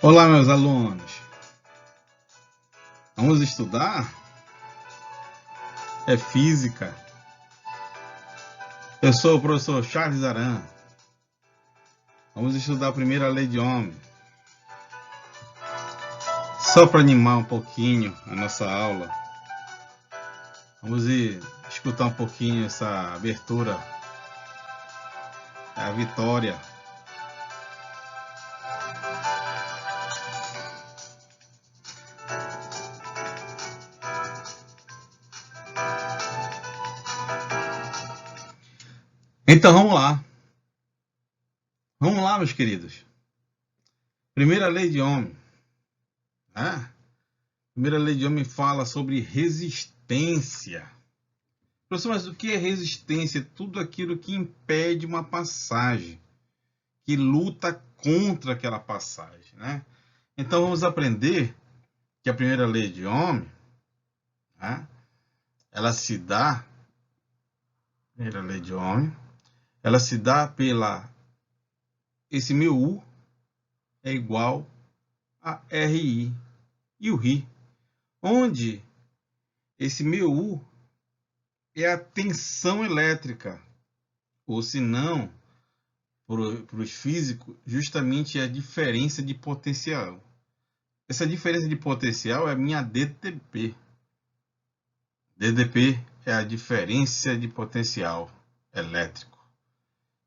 Olá, meus alunos. Vamos estudar? É física. Eu sou o professor Charles Aran. Vamos estudar a primeira lei de Ohm. Só para animar um pouquinho a nossa aula. Vamos escutar um pouquinho essa abertura. É a vitória. Então vamos lá. Vamos lá, meus queridos. Primeira lei de Ohm. Primeira lei de Ohm fala sobre resistência. Professor, mas o que é resistência? Tudo aquilo que impede uma passagem, que luta contra aquela passagem, né? Então vamos aprender que a primeira lei de Ohm, ela se dá, primeira lei de Ohm, ela se dá pela esse meu U é igual a RI e o RI, onde esse meu U é a tensão elétrica, ou se não, para os físicos, justamente é a diferença de potencial. Essa diferença de potencial é a minha DDP. DDP é a diferença de potencial elétrico,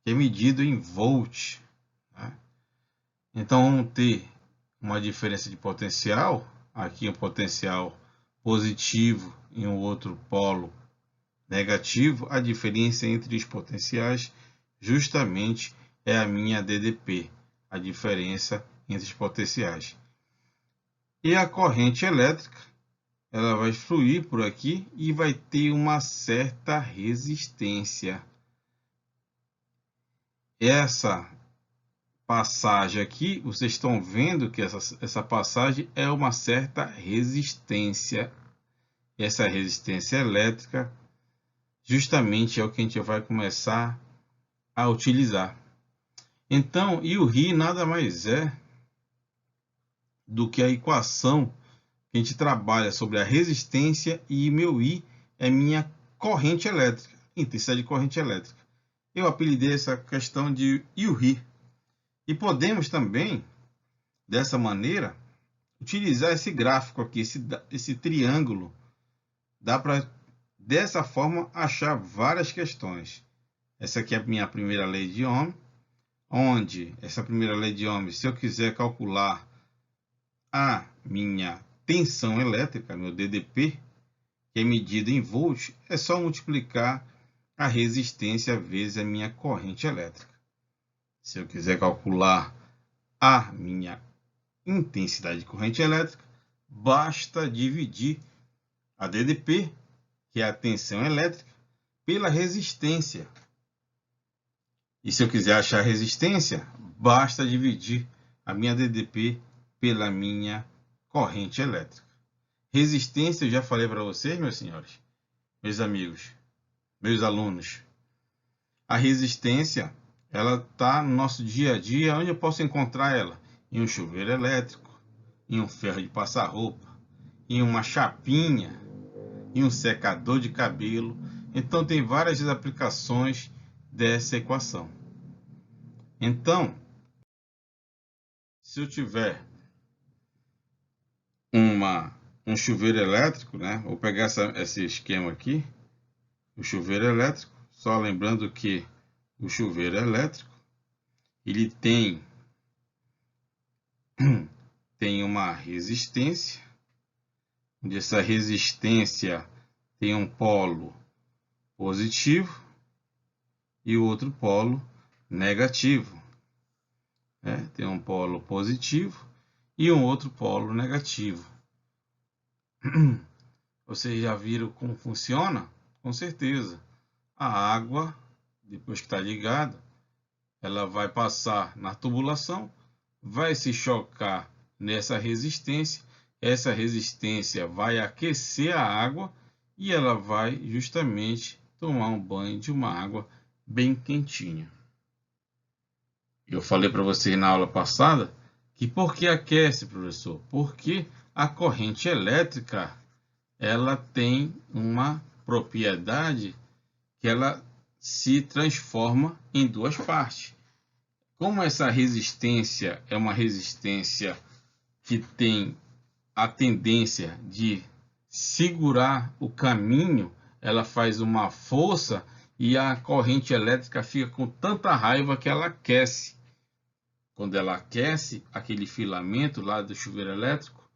que é medido em volt. Então, vamos ter uma diferença de potencial, aqui um potencial positivo e um outro polo negativo. A diferença entre os potenciais justamente é a minha DDP, a diferença entre os potenciais. E a corrente elétrica, ela vai fluir por aqui e vai ter uma certa resistência. Essa passagem aqui, vocês estão vendo que essa passagem é uma certa resistência. Essa resistência elétrica justamente é o que a gente vai começar a utilizar. Então, e o RI nada mais é do que a equação que a gente trabalha sobre a resistência, e meu I é minha corrente elétrica, intensidade de corrente elétrica. Eu apelidei essa questão de IURI. E podemos também, dessa maneira, utilizar esse gráfico aqui, esse triângulo. Dá para, dessa forma, achar várias questões. Essa aqui é a minha primeira lei de Ohm, onde essa primeira lei de Ohm, se eu quiser calcular a minha tensão elétrica, meu DDP, que é medida em volts, é só multiplicar a resistência vezes a minha corrente elétrica. Se eu quiser calcular a minha intensidade de corrente elétrica, basta dividir a DDP, que é a tensão elétrica, pela resistência. E se eu quiser achar a resistência, basta dividir a minha DDP pela minha corrente elétrica. Resistência, eu já falei para vocês, meus senhores, meus amigos, meus alunos. A resistência, ela está no nosso dia a dia. Onde eu posso encontrar ela? Em um chuveiro elétrico, em um ferro de passar roupa, em uma chapinha, em um secador de cabelo. Então, tem várias aplicações dessa equação. Então, se eu tiver um chuveiro elétrico, né? Vou pegar esse esquema aqui, o chuveiro elétrico, só lembrando que o chuveiro elétrico, ele tem uma resistência, onde essa resistência tem um polo positivo e outro polo negativo. Tem um polo positivo e um outro polo negativo. Vocês já viram como funciona? Com certeza. A água, depois que está ligada, ela vai passar na tubulação, vai se chocar nessa resistência, essa resistência vai aquecer a água e ela vai justamente tomar um banho de uma água bem quentinha. Eu falei para vocês na aula passada E por que aquece, professor? Porque a corrente elétrica, ela tem uma propriedade que ela se transforma em duas partes. Como essa resistência é uma resistência que tem a tendência de segurar o caminho, ela faz uma força e a corrente elétrica fica com tanta raiva que ela aquece. Quando ela aquece aquele filamento lá do chuveiro elétrico,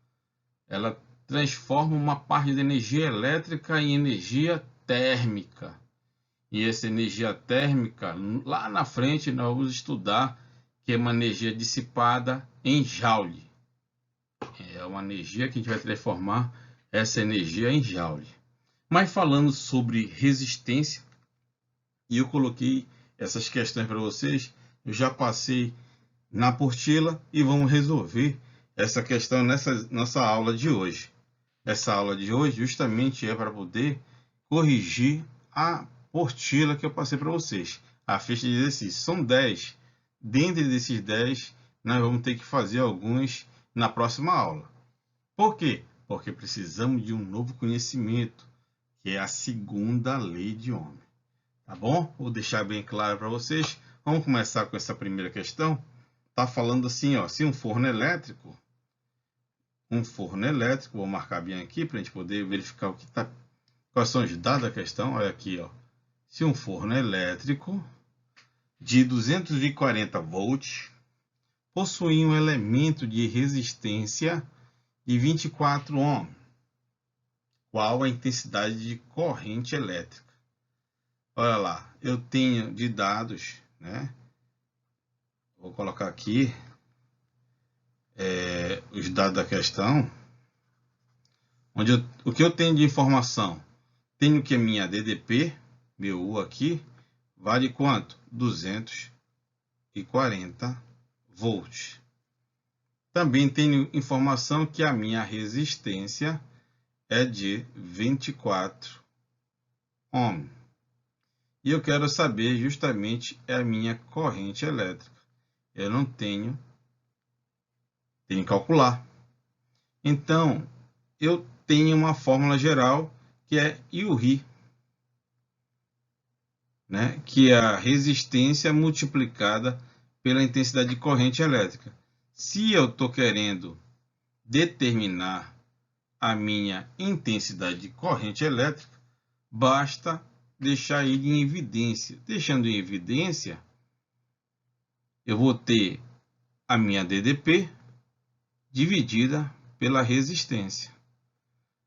ela transforma uma parte da energia elétrica em energia térmica. E essa energia térmica, lá na frente, nós vamos estudar que é uma energia dissipada em Joule. É uma energia que a gente vai transformar essa energia em Joule. Mas falando sobre resistência, e eu coloquei essas questões para vocês, eu já passei na apostila e vamos resolver essa questão nessa nossa aula de hoje. Essa aula de hoje justamente é para poder corrigir a apostila que eu passei para vocês. A ficha de exercício são 10. Dentro desses 10, nós vamos ter que fazer alguns na próxima aula. Por quê? Porque precisamos de um novo conhecimento, que é a segunda lei de Ohm. Tá bom? Vou deixar bem claro para vocês. Vamos começar com essa primeira questão. Tá falando assim, ó, se um forno elétrico, vou marcar bem aqui para a gente poder verificar o que tá, quais são os dados da questão. Olha aqui, ó. Se um forno elétrico de 240 volts possui um elemento de resistência de 24 ohm, qual a intensidade de corrente elétrica? Olha lá, eu tenho de dados, né? Vou colocar aqui os dados da questão, onde o que eu tenho de informação? Tenho que a minha DDP, meu U aqui, vale quanto? 240 volts. Também tenho informação que a minha resistência é de 24 ohm. E eu quero saber justamente a minha corrente elétrica. Eu não tenho que calcular. Então, eu tenho uma fórmula geral que é IURI, né? Que é a resistência multiplicada pela intensidade de corrente elétrica. Se eu estou querendo determinar a minha intensidade de corrente elétrica, basta deixar ele em evidência. Deixando em evidência, eu vou ter a minha DDP dividida pela resistência.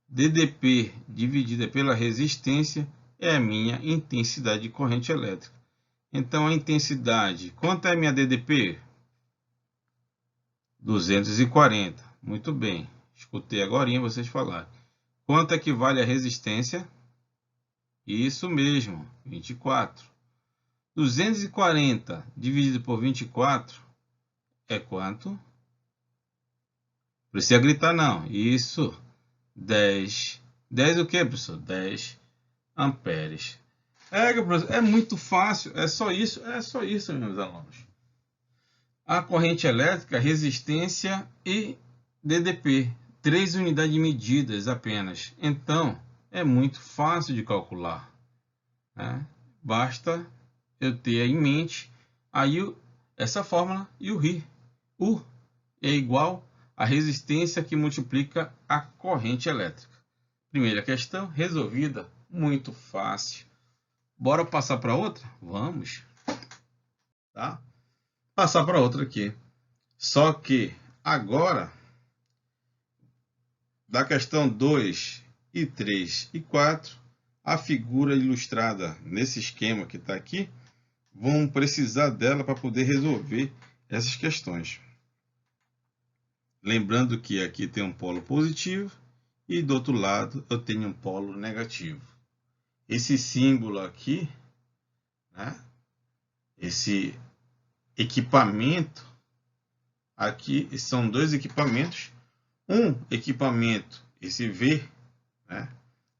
DDP dividida pela resistência é a minha intensidade de corrente elétrica. Então, a intensidade, quanto é a minha DDP? 240. Muito bem. Escutei agora vocês falarem. Quanto equivale a resistência? Isso mesmo, 24. 240 dividido por 24 é quanto? Não precisa gritar não. Isso, 10. 10 o que, professor? 10 amperes. Professor, é muito fácil, é só isso, meus alunos. A corrente elétrica, resistência e DDP, 3 unidades medidas apenas. Então, é muito fácil de calcular, né? Basta eu ter em mente aí essa fórmula IURI. U é igual a resistência que multiplica a corrente elétrica. Primeira questão resolvida, muito fácil. Bora passar para outra? Vamos. Tá? Passar para outra aqui. Só que agora, da questão 2 e 3 e 4, a figura ilustrada nesse esquema que está aqui, vamos precisar dela para poder resolver essas questões. Lembrando que aqui tem um polo positivo e do outro lado eu tenho um polo negativo. Esse símbolo aqui, né? Esse equipamento, aqui são dois equipamentos. Um equipamento, esse V, né?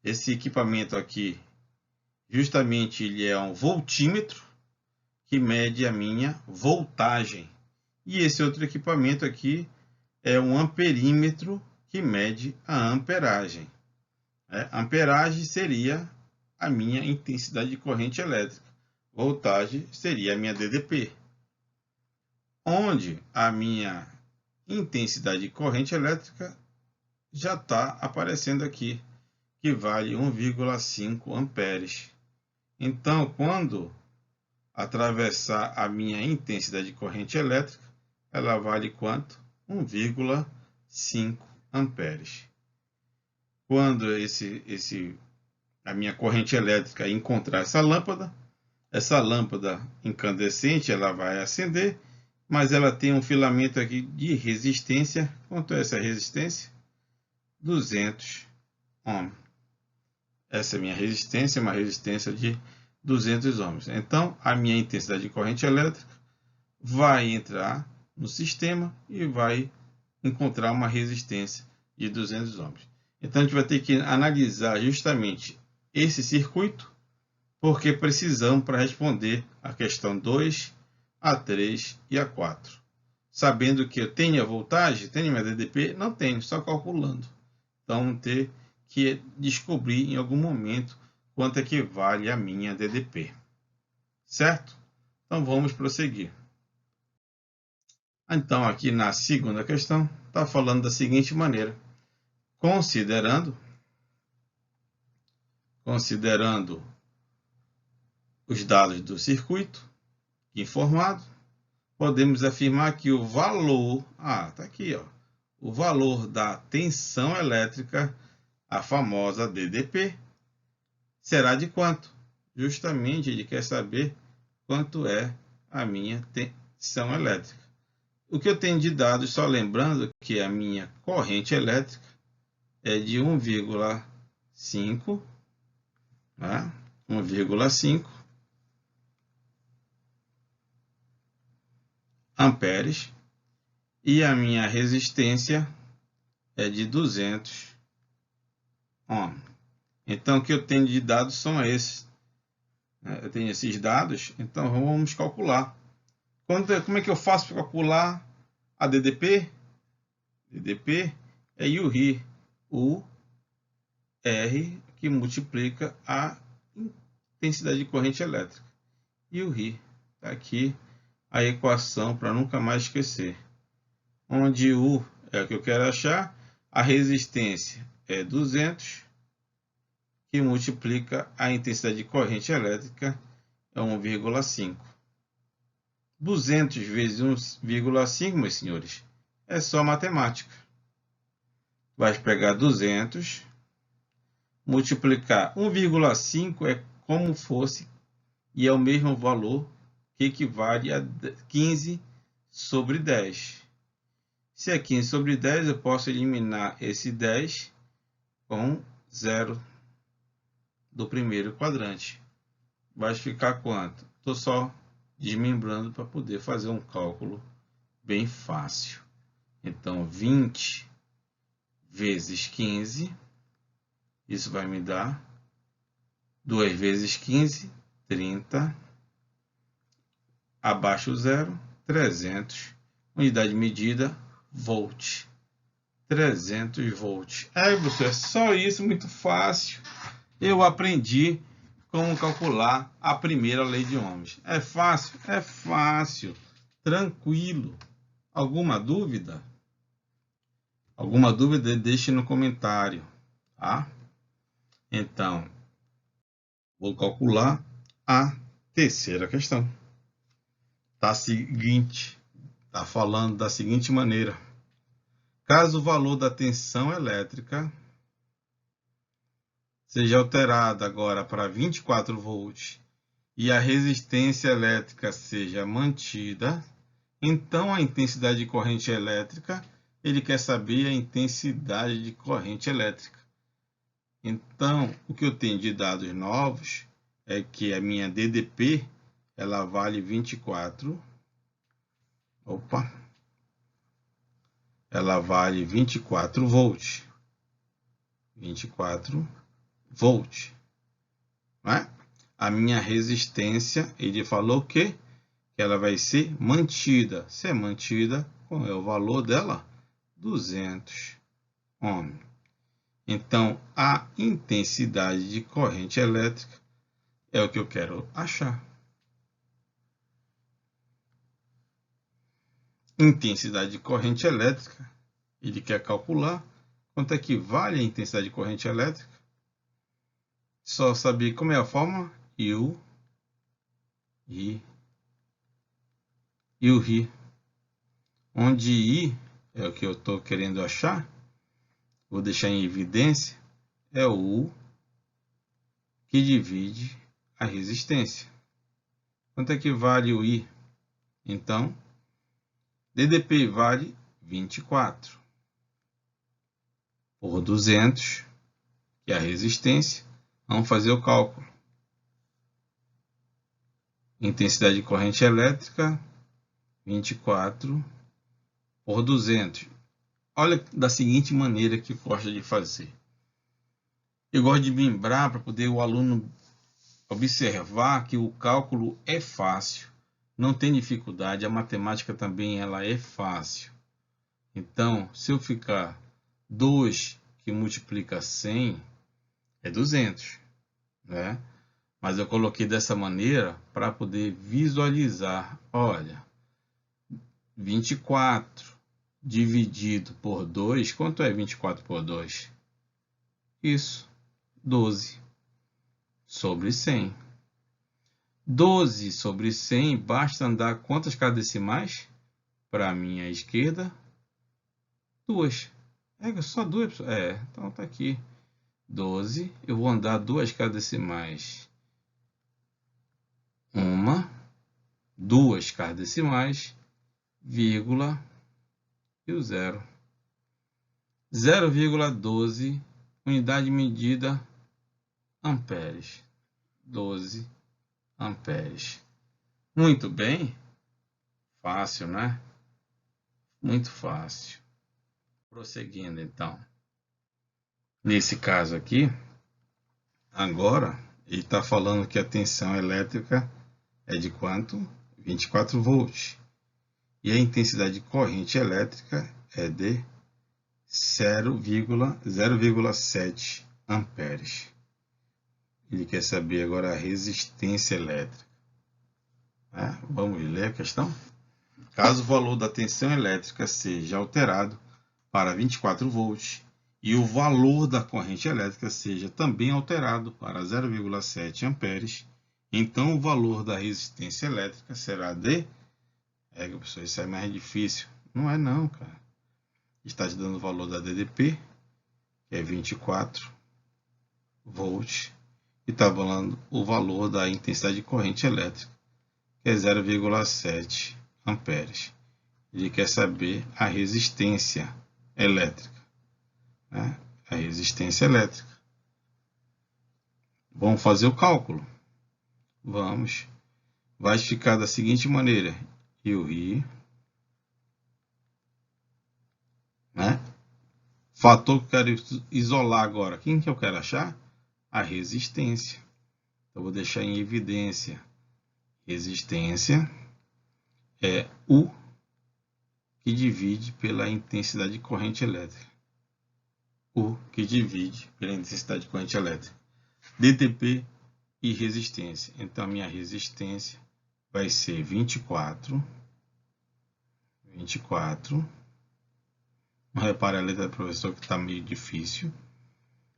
Esse equipamento aqui, justamente ele é um voltímetro que mede a minha voltagem. E esse outro equipamento aqui é um amperímetro que mede a amperagem. Amperagem seria a minha intensidade de corrente elétrica. Voltagem seria a minha DDP. Onde a minha intensidade de corrente elétrica já está aparecendo aqui, que vale 1,5 amperes. Então, quando atravessar a minha intensidade de corrente elétrica, ela vale quanto? 1,5 amperes. Quando a minha corrente elétrica encontrar essa lâmpada incandescente, ela vai acender, mas ela tem um filamento aqui de resistência. Quanto é essa resistência? 200 ohms. Essa é a minha resistência, uma resistência de 200 ohms. Então, a minha intensidade de corrente elétrica vai entrar no sistema e vai encontrar uma resistência de 200 ohms. Então, a gente vai ter que analisar justamente esse circuito, porque precisamos para responder a questão 2, a 3 e a 4. Sabendo que eu tenho a voltagem, tenho minha DDP? Não tenho, só calculando. Então, vamos ter que descobrir em algum momento quanto é que vale a minha DDP. Certo? Então, vamos prosseguir. Então, aqui na segunda questão, está falando da seguinte maneira. Considerando os dados do circuito informado, podemos afirmar que o valor, está aqui, o valor da tensão elétrica, a famosa DDP, será de quanto? Justamente ele quer saber quanto é a minha tensão elétrica. O que eu tenho de dados, só lembrando que a minha corrente elétrica é de 1,5, 1,5 amperes, e a minha resistência é de 200 ohms. Então, o que eu tenho de dados são esses. Eu tenho esses dados, então vamos calcular. Como é que eu faço para calcular a DDP? DDP é UR. O R que multiplica a intensidade de corrente elétrica. UR. Está aqui a equação para nunca mais esquecer. Onde U é o que eu quero achar, a resistência é 200, que multiplica a intensidade de corrente elétrica é 1,5. 200 vezes 1,5, meus senhores, é só matemática. Vai pegar 200, multiplicar 1,5 é como fosse, e é o mesmo valor que equivale a 15 sobre 10. Se é 15 sobre 10, eu posso eliminar esse 10 com 0 do primeiro quadrante. Vai ficar quanto? Estou só desmembrando para poder fazer um cálculo bem fácil. Então, 20 vezes 15, isso vai me dar 2 vezes 15, 30, abaixo zero, 300, unidade de medida, volt. 300 volts. Professor, é só isso, muito fácil. Eu aprendi como calcular a primeira lei de Ohms. É fácil? É fácil. Tranquilo. Alguma dúvida? Alguma dúvida, deixe no comentário, tá? Então, vou calcular a terceira questão. Tá falando da seguinte maneira. Caso o valor da tensão elétrica seja alterada agora para 24 volts e a resistência elétrica seja mantida, então a intensidade de corrente elétrica, ele quer saber a intensidade de corrente elétrica. Então, o que eu tenho de dados novos é que a minha DDP, ela vale 24. Ela vale 24 volts. 24 volts. Não é? A minha resistência, ele falou que que ela vai ser mantida. Se é mantida, qual é o valor dela? 200 ohms. Então, a intensidade de corrente elétrica é o que eu quero achar. Intensidade de corrente elétrica, ele quer calcular quanto é que vale a intensidade de corrente elétrica. Só saber como é a fórmula, I, onde I é o que eu estou querendo achar, vou deixar em evidência, é o U que divide a resistência. Quanto é que vale o I? Então, DDP vale 24 por 200, que é a resistência. Vamos fazer o cálculo. Intensidade de corrente elétrica, 24 por 200. Olha da seguinte maneira que eu gosto de fazer. Eu gosto de lembrar para poder o aluno observar que o cálculo é fácil, não tem dificuldade, a matemática também ela é fácil. Então, se eu ficar 2 que multiplica 100, é 200, né? Mas eu coloquei dessa maneira para poder visualizar. Olha, 24 dividido por 2, quanto é 24 por 2? Isso, 12 sobre 100. 12 sobre 100, basta andar quantas casas decimais? Para a minha esquerda, 2. É só 2, então está aqui. 12, eu vou andar 2 casas decimais. 2 casas decimais, vírgula e o 0. 0,12 unidade medida amperes. 12 amperes. Muito bem. Fácil, né? Muito fácil. Prosseguindo, então. Nesse caso aqui, agora, ele está falando que a tensão elétrica é de quanto? 24 volts. E a intensidade de corrente elétrica é de 0,7 amperes. Ele quer saber agora a resistência elétrica. Vamos ler a questão? Caso o valor da tensão elétrica seja alterado para 24 volts e o valor da corrente elétrica seja também alterado para 0,7 amperes, então o valor da resistência elétrica será de... professor, isso é mais difícil. Não é não, cara. Está te dando o valor da DDP, que é 24 volts, e está falando o valor da intensidade de corrente elétrica, que é 0,7 amperes. Ele quer saber a resistência elétrica. A resistência elétrica. Vamos fazer o cálculo? Vamos. Vai ficar da seguinte maneira. I, fator que eu quero isolar agora. Quem que eu quero achar? A resistência. Então, vou deixar em evidência. Resistência é U que divide pela intensidade de corrente elétrica. U que divide pela intensidade de corrente elétrica. DTP e resistência. Então, a minha resistência vai ser 24. Não repare a letra do professor que está meio difícil.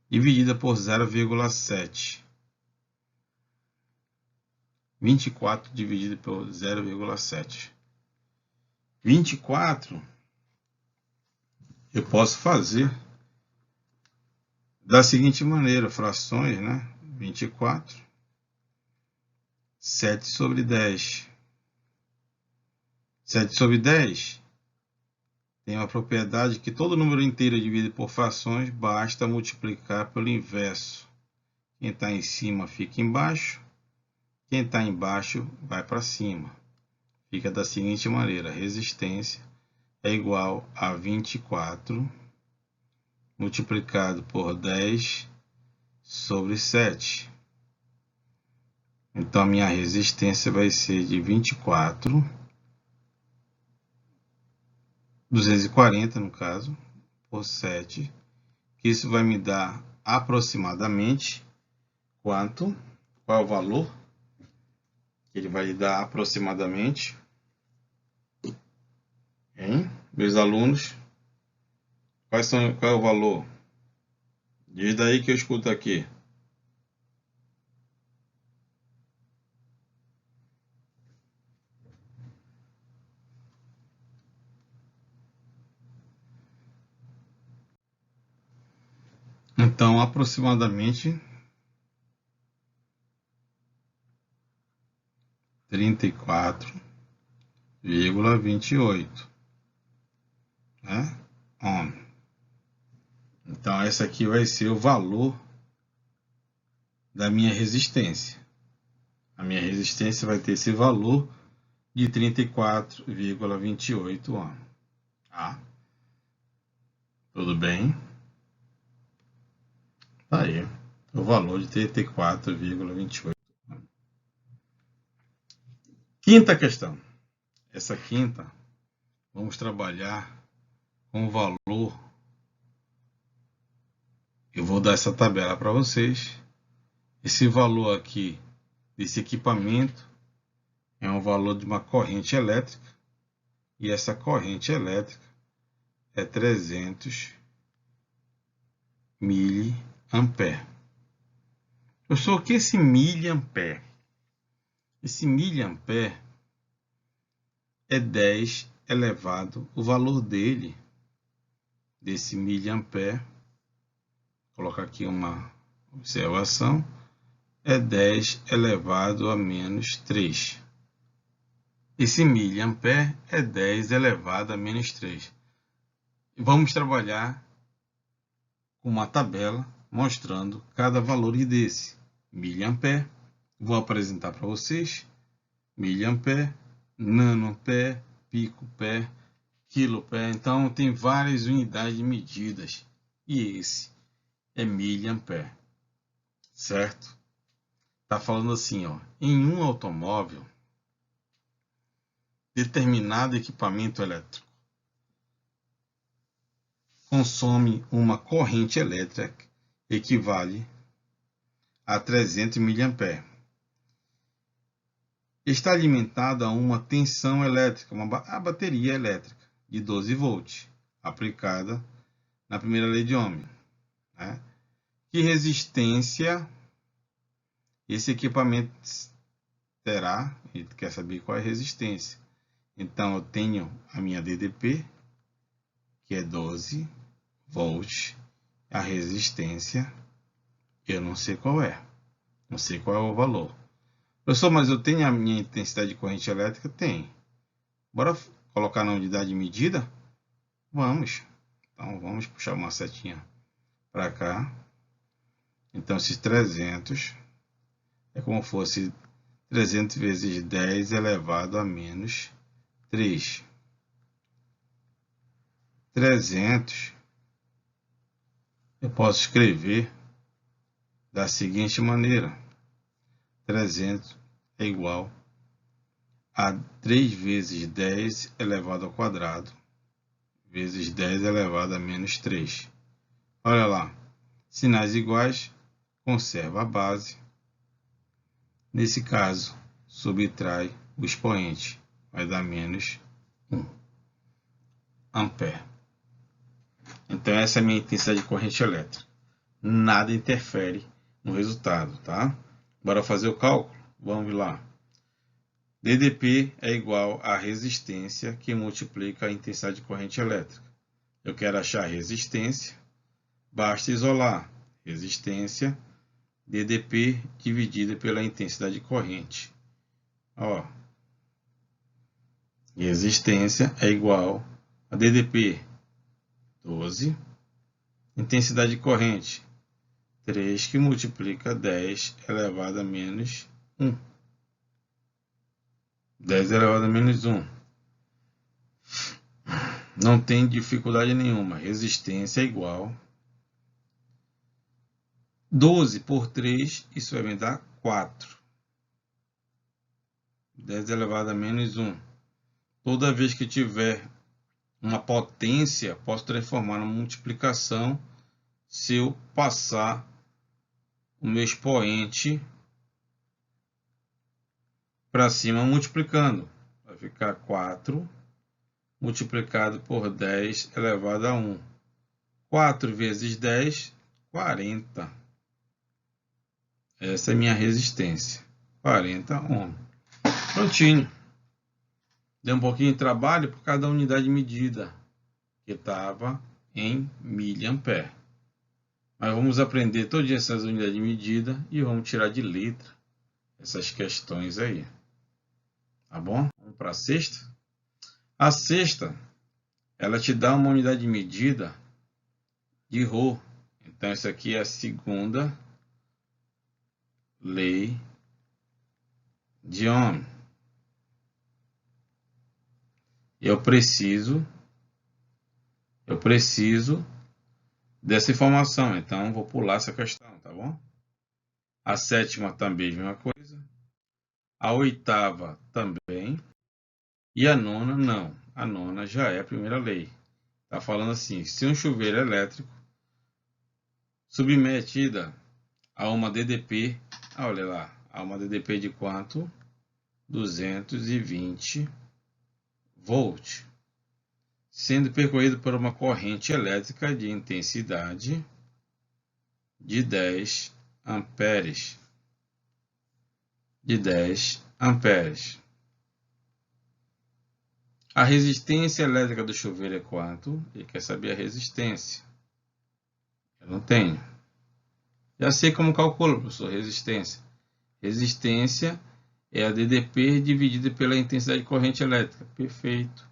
Dividida por 0,7. 24 dividido por 0,7. 24 eu posso fazer da seguinte maneira, frações, 24, 7 sobre 10. 7 sobre 10 tem uma propriedade que todo número inteiro dividido por frações basta multiplicar pelo inverso. Quem está em cima fica embaixo, quem está embaixo vai para cima. Fica da seguinte maneira, resistência é igual a 24 multiplicado por 10 sobre 7. Então, a minha resistência vai ser de 24.240 no caso, por 7. Isso vai me dar aproximadamente quanto? Qual é o valor? Ele vai dar aproximadamente, hein? Meus alunos, qual é o valor? Diz daí que eu escuto aqui. Então, aproximadamente 34,28, né? Ohm. Então, essa aqui vai ser o valor da minha resistência. A minha resistência vai ter esse valor de 34,28 ohm. Tá? Tudo bem? Tá aí. O valor de 34,28. Quinta questão. Essa quinta, vamos trabalhar com o valor. Eu vou dar essa tabela para vocês. Esse valor aqui desse equipamento é um valor de uma corrente elétrica. E essa corrente elétrica é 300 miliampere. Professor, o que é esse miliampere? Esse miliampere é 10 elevado, o valor dele, desse miliampere, vou colocar aqui uma observação, é 10 elevado a menos 3. Esse miliampere é 10 elevado a menos 3. Vamos trabalhar com uma tabela mostrando cada valor desse miliampere. Vou apresentar para vocês miliampere, nanoampere, picoampere, quiloampere. Então tem várias unidades medidas e esse é miliampere, certo? Tá falando assim, ó, em um automóvel, determinado equipamento elétrico consome uma corrente elétrica equivale a 300 miliampere. Está alimentado a uma tensão elétrica, a bateria elétrica de 12 volts, aplicada na primeira lei de Ohm. Né? Que resistência esse equipamento terá? Ele quer saber qual é a resistência. Então, eu tenho a minha DDP, que é 12 volts. A resistência, eu não sei qual é. Não sei qual é o valor. Professor, mas eu tenho a minha intensidade de corrente elétrica? Tem. Bora colocar na unidade de medida? Vamos. Então, vamos puxar uma setinha para cá. Então, esses 300 é como se fosse 300 vezes 10 elevado a menos 3. 300 eu posso escrever da seguinte maneira. 300 é igual a 3 vezes 10 elevado ao quadrado vezes 10 elevado a menos 3. Olha lá, sinais iguais, conserva a base. Nesse caso, subtrai o expoente, vai dar menos 1 ampere. Então, essa é a minha intensidade de corrente elétrica. Nada interfere no resultado, tá? Bora fazer o cálculo? Vamos lá. DDP é igual à resistência que multiplica a intensidade de corrente elétrica. Eu quero achar a resistência, basta isolar resistência DDP dividida pela intensidade de corrente. Ó, resistência é igual a DDP 12, intensidade de corrente 3 que multiplica 10 elevado a menos 1. 10 elevado a menos 1. Não tem dificuldade nenhuma. Resistência é igual 12 por 3, isso vai me dar 4. 10 elevado a menos 1. Toda vez que tiver uma potência, posso transformar na multiplicação se eu passar o meu expoente para cima multiplicando. Vai ficar 4 multiplicado por 10 elevado a 1. 4 vezes 10, 40. Essa é a minha resistência. 40 ohms. Prontinho. Deu um pouquinho de trabalho por causa da unidade de medida, que estava em miliampere. Mas vamos aprender todas essas unidades de medida e vamos tirar de letra essas questões aí. Tá bom? Vamos para a sexta. A sexta, ela te dá uma unidade de medida de Rho. Então, essa aqui é a segunda lei de Ohm. Eu preciso dessa informação, então vou pular essa questão, tá bom? A sétima também, a mesma coisa. A oitava também. E a nona, não. A nona já é a primeira lei. Tá falando assim, se um chuveiro elétrico submetida a uma DDP, olha lá, a uma DDP de quanto? 220 volts, sendo percorrido por uma corrente elétrica de intensidade de 10 amperes. A resistência elétrica do chuveiro é quanto? Ele quer saber a resistência. Eu não tenho. Já sei como calculo, professor, resistência. Resistência é a DDP dividida pela intensidade de corrente elétrica. Perfeito.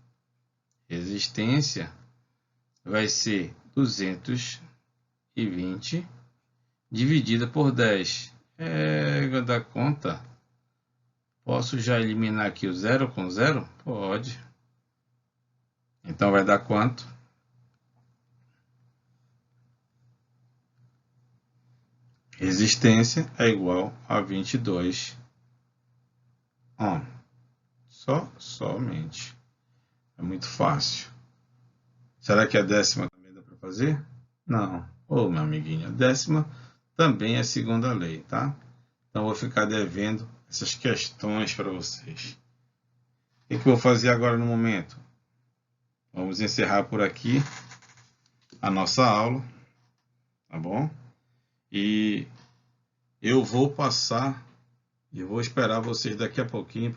Resistência vai ser 220 dividida por 10. Vai dar conta. Posso já eliminar aqui o zero com zero? Pode. Então vai dar quanto? Resistência é igual a 22 ohm. Somente. É muito fácil. Será que a décima também dá para fazer? Não. Ô, meu amiguinho, a décima também é a segunda lei, tá? Então vou ficar devendo essas questões para vocês. O que eu vou fazer agora no momento? Vamos encerrar por aqui a nossa aula, tá bom? E eu vou passar e vou esperar vocês daqui a pouquinho